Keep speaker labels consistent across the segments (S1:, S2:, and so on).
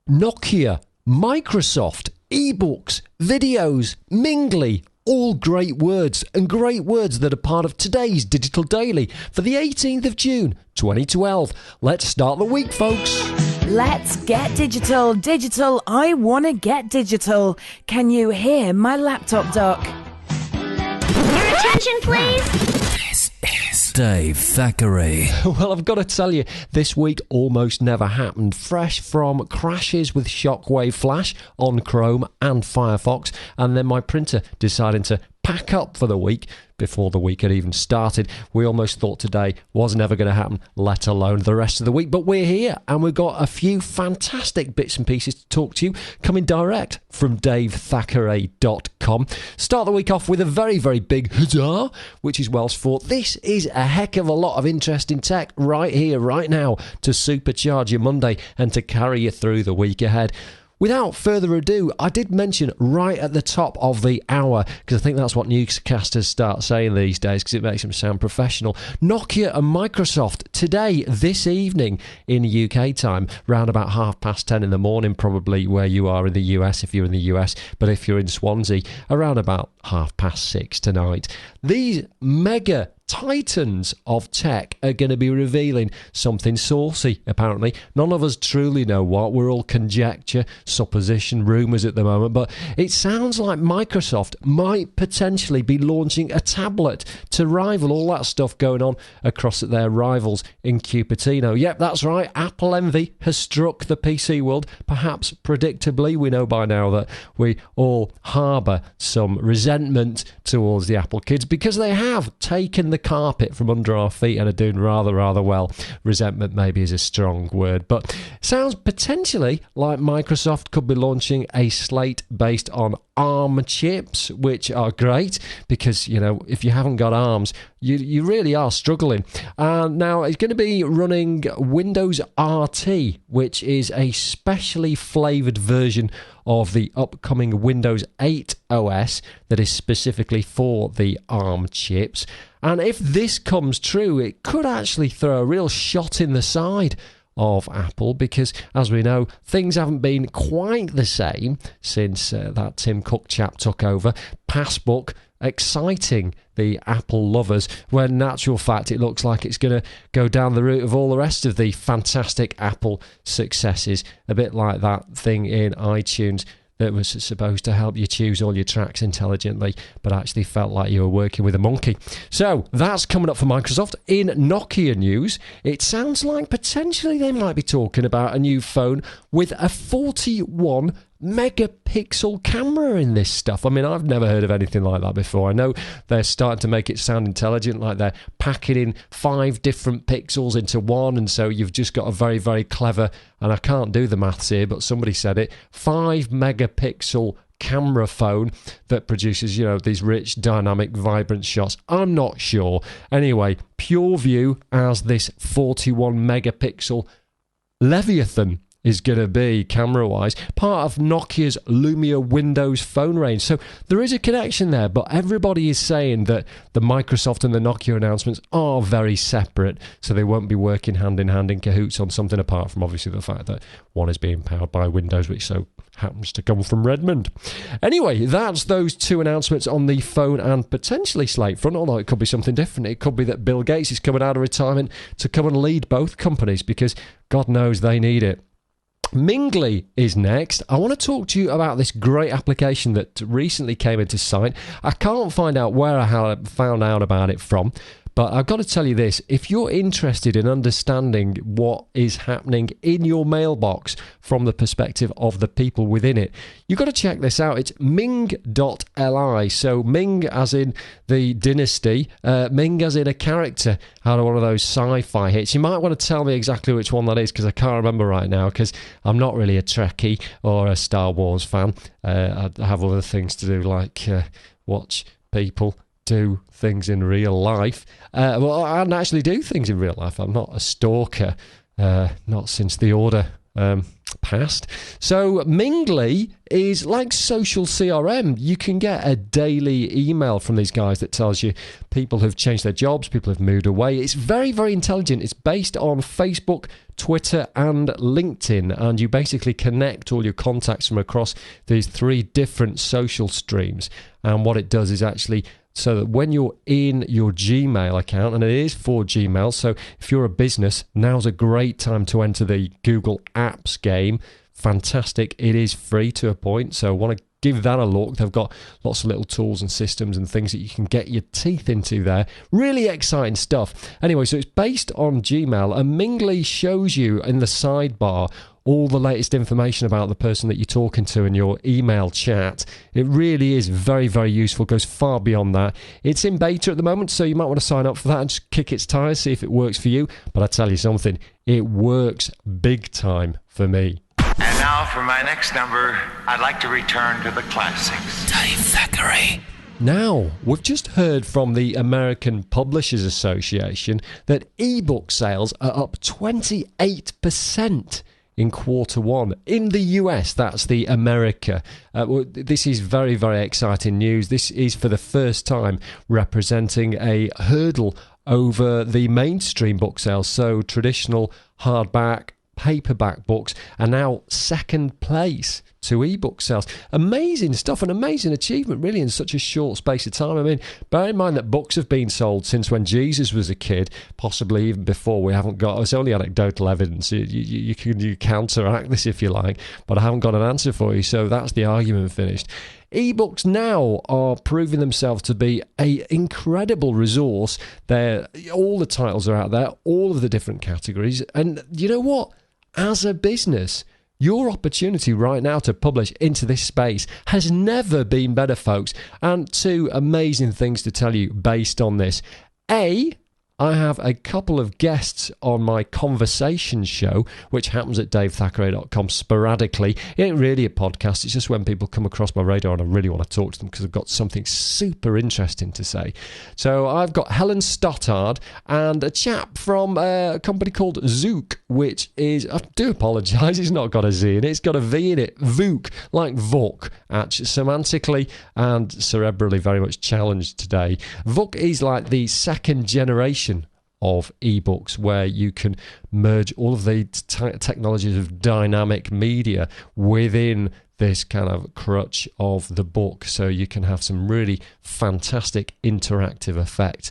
S1: Nokia, Microsoft, ebooks, videos, Mingly, all great words, and great words that are part of today's Digital Daily for the 18th of June, 2012. Let's start the week, folks.
S2: Let's get digital. Digital, I want to get digital. Can you hear my laptop duck?
S3: Your attention, please.
S4: This is Dave Thackeray.
S1: Well, I've got to tell you, this week almost never happened. Fresh from crashes with Shockwave Flash on Chrome and Firefox, and then my printer deciding to pack up for the week before the week had even started. We almost thought today was never going to happen, let alone the rest of the week. But we're here, and we've got a few fantastic bits and pieces to talk to you, coming direct from davethackray.com. Start the week off with a very, very big huzzah, which is Welsh for this is a heck of a lot of interesting tech right here, right now, to supercharge your Monday and to carry you through the week ahead. Without further ado, I did mention right at the top of the hour, because I think that's what newscasters start saying these days, because it makes them sound professional. Nokia and Microsoft today, this evening in UK time, round about 10:30 in the morning, probably where you are in the US, if you're in the US, but if you're in Swansea, around about 6:30 tonight. These mega titans of tech are going to be revealing something saucy, apparently. None of us truly know what. We're all conjecture, supposition, rumours at the moment, but it sounds like Microsoft might potentially be launching a tablet to rival all that stuff going on across at their rivals in Cupertino. Yep, that's right. Apple envy has struck the PC world. Perhaps predictably, we know by now that we all harbour some resentment towards the Apple kids because they have taken the carpet from under our feet and are doing rather well. Resentment maybe is a strong word, but sounds potentially like Microsoft could be launching a slate based on ARM chips, which are great because, you know, if you haven't got ARMs, you really are struggling. Now, it's going to be running Windows RT, which is a specially flavoured version of the upcoming Windows 8 OS that is specifically for the ARM chips. And if this comes true, it could actually throw a real shot in the side of Apple because, as we know, things haven't been quite the same since that Tim Cook chap took over. Passbook exciting the Apple lovers, when in actual fact it looks like it's going to go down the route of all the rest of the fantastic Apple successes, a bit like that thing in iTunes that was supposed to help you choose all your tracks intelligently, but actually felt like you were working with a monkey. So that's coming up for Microsoft. In Nokia news, it sounds like potentially they might be talking about a new phone with a 41 megapixel camera in this stuff. I mean, I've never heard of anything like that before. I know they're starting to make it sound intelligent, like they're packing in 5 different pixels into one, and so you've just got a very, very clever, and I can't do the maths here, but somebody said it, 5 megapixel camera phone that produces, you know, these rich, dynamic, vibrant shots. I'm not sure. Anyway, PureView as this 41 megapixel Leviathan is going to be, camera-wise, part of Nokia's Lumia Windows phone range. So there is a connection there, but everybody is saying that the Microsoft and the Nokia announcements are very separate, so they won't be working hand-in-hand in cahoots on something apart from, obviously, the fact that one is being powered by Windows, which so happens to come from Redmond. Anyway, that's those two announcements on the phone and potentially slate front, although it could be something different. It could be that Bill Gates is coming out of retirement to come and lead both companies, because God knows they need it. Mingly is next. I want to talk to you about this great application that recently came into sight. I can't find out where I found out about it from, but I've got to tell you this. If you're interested in understanding what is happening in your mailbox from the perspective of the people within it, you've got to check this out. It's Ming.li. So Ming as in the dynasty, Ming as in a character out of one of those sci-fi hits. You might want to tell me exactly which one that is, because I can't remember right now, because I'm not really a Trekkie or a Star Wars fan. I have other things to do, like watch people do things in real life. Well, I don't actually do things in real life. I'm not a stalker, not since the Order past. So Mingly is like social CRM. You can get a daily email from these guys that tells you people have changed their jobs, people have moved away. It's very, very intelligent. It's based on Facebook, Twitter and LinkedIn, and you basically connect all your contacts from across these 3 different social streams. And what it does is actually so that when you're in your Gmail account, and it is for Gmail, so if you're a business, now's a great time to enter the Google Apps game. Fantastic. It is free to a point, so I want to give that a look. They've got lots of little tools and systems and things that you can get your teeth into there. Really exciting stuff. Anyway, so it's based on Gmail, and Mingly shows you in the sidebar all the latest information about the person that you're talking to in your email chat. It really is very, very useful, goes far beyond that. It's in beta at the moment, so you might want to sign up for that and just kick its tires, see if it works for you. But I tell you something, it works big time for me.
S5: And now for my next number, I'd like to return to the classics.
S4: Dave Thackeray.
S1: Now, we've just heard from the American Publishers Association that ebook sales are up 28% in Q1. In the US, that's the America. This is very, very exciting news. This is for the first time representing a hurdle over the mainstream book sales. So traditional hardback, paperback books are now second place to ebook sales. Amazing stuff, an amazing achievement really in such a short space of time. I mean, bear in mind that books have been sold since when Jesus was a kid, possibly even before. We haven't got, it's only anecdotal evidence. You can counteract this if you like, but I haven't got an answer for you, so that's the argument finished. Ebooks now are proving themselves to be an incredible resource. All the titles are out there, all of the different categories, and you know what? As a business, your opportunity right now to publish into this space has never been better, folks. And 2 amazing things to tell you based on this. I have a couple of guests on my conversation show, which happens at davethackray.com sporadically. It ain't really a podcast. It's just when people come across my radar and I really want to talk to them because I've got something super interesting to say. So I've got Helen Stottard and a chap from a company called Zook, which is, I do apologise, it's not got a Z in it. It's got a V in it. Vook, like Vok, actually, semantically and cerebrally very much challenged today. Vok is like the second generation of ebooks where you can merge all of the technologies of dynamic media within this kind of crutch of the book, so you can have some really fantastic interactive effect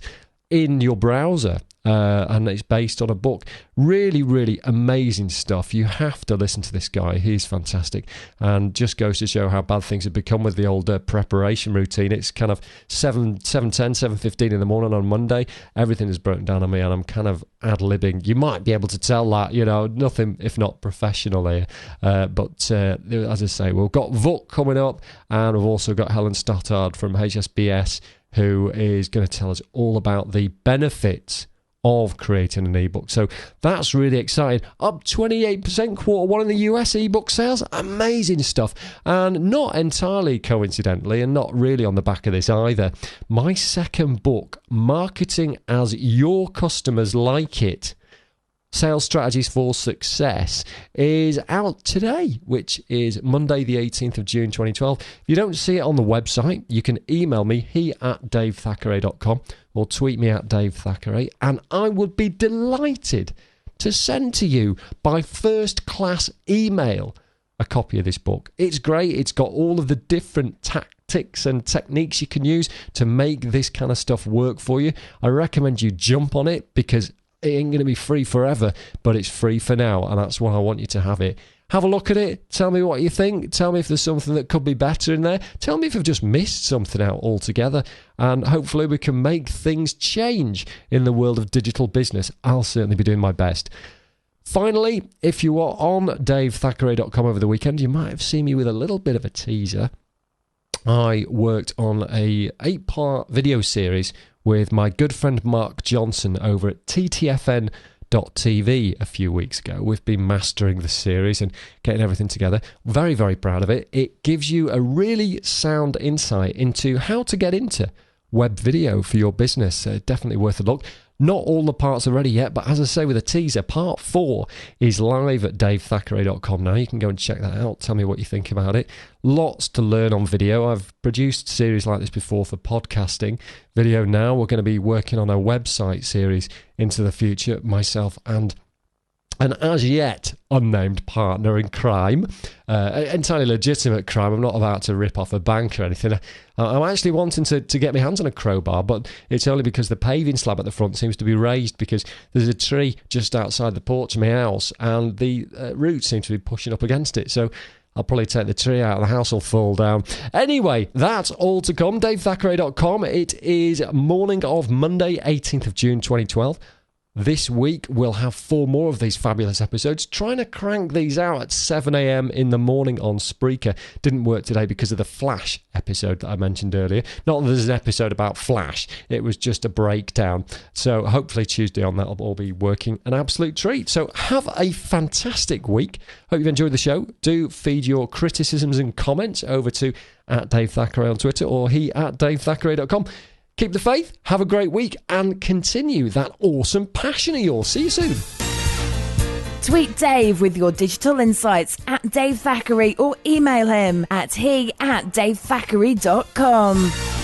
S1: in your browser. And it's based on a book. Really, really amazing stuff. You have to listen to this guy. He's fantastic. And just goes to show how bad things have become with the old preparation routine. It's kind of 7:10, 7:15 in the morning on Monday. Everything is broken down on me and I'm kind of ad-libbing. You might be able to tell that, nothing if not professional here. But as I say, we've got Vuk coming up and we've also got Helen Stottard from HSBS who is going to tell us all about the benefits of creating an ebook. So that's really exciting. Up 28% Q1 in the US ebook sales. Amazing stuff. And not entirely coincidentally, and not really on the back of this either, my second book, Marketing as Your Customers Like It, Sales Strategies for Success, is out today, which is Monday the 18th of June 2012. If you don't see it on the website, you can email me, he@davethackray.com, or tweet me at Dave Thackeray, and I would be delighted to send to you by first class email a copy of this book. It's great. It's got all of the different tactics and techniques you can use to make this kind of stuff work for you. I recommend you jump on it because it ain't going to be free forever, but it's free for now, and that's why I want you to have it. Have a look at it. Tell me what you think. Tell me if there's something that could be better in there. Tell me if I've just missed something out altogether, and hopefully we can make things change in the world of digital business. I'll certainly be doing my best. Finally, if you are on davethackray.com over the weekend, you might have seen me with a little bit of a teaser. I worked on a 8-part video series with my good friend Mark Johnson over at ttfn.tv a few weeks ago. We've been mastering the series and getting everything together. Very, very proud of it. It gives you a really sound insight into how to get into web video for your business. Definitely worth a look. Not all the parts are ready yet, but as I say with a teaser, part 4 is live at davethackray.com now. You can go and check that out. Tell me what you think about it. Lots to learn on video. I've produced series like this before for podcasting. Video now, we're going to be working on a website series into the future, myself and an as yet unnamed partner in crime, entirely legitimate crime. I'm not about to rip off a bank or anything. I'm actually wanting to get my hands on a crowbar, but it's only because the paving slab at the front seems to be raised because there's a tree just outside the porch of my house and the roots seem to be pushing up against it. So I'll probably take the tree out, the house will fall down. Anyway, that's all to come. DaveThackeray.com. It is morning of Monday, 18th of June 2012. This week, we'll have 4 more of these fabulous episodes. Trying to crank these out at 7 a.m. in the morning on Spreaker. Didn't work today because of the Flash episode that I mentioned earlier. Not that there's an episode about Flash. It was just a breakdown. So hopefully Tuesday on that will all be working. An absolute treat. So have a fantastic week. Hope you've enjoyed the show. Do feed your criticisms and comments over to @DaveThackeray on Twitter or he@DaveThackeray.com. Keep the faith, have a great week, and continue that awesome passion of yours. See you soon.
S2: Tweet Dave with your digital insights @Dave Thackeray or email him at he@DaveThackeray.com.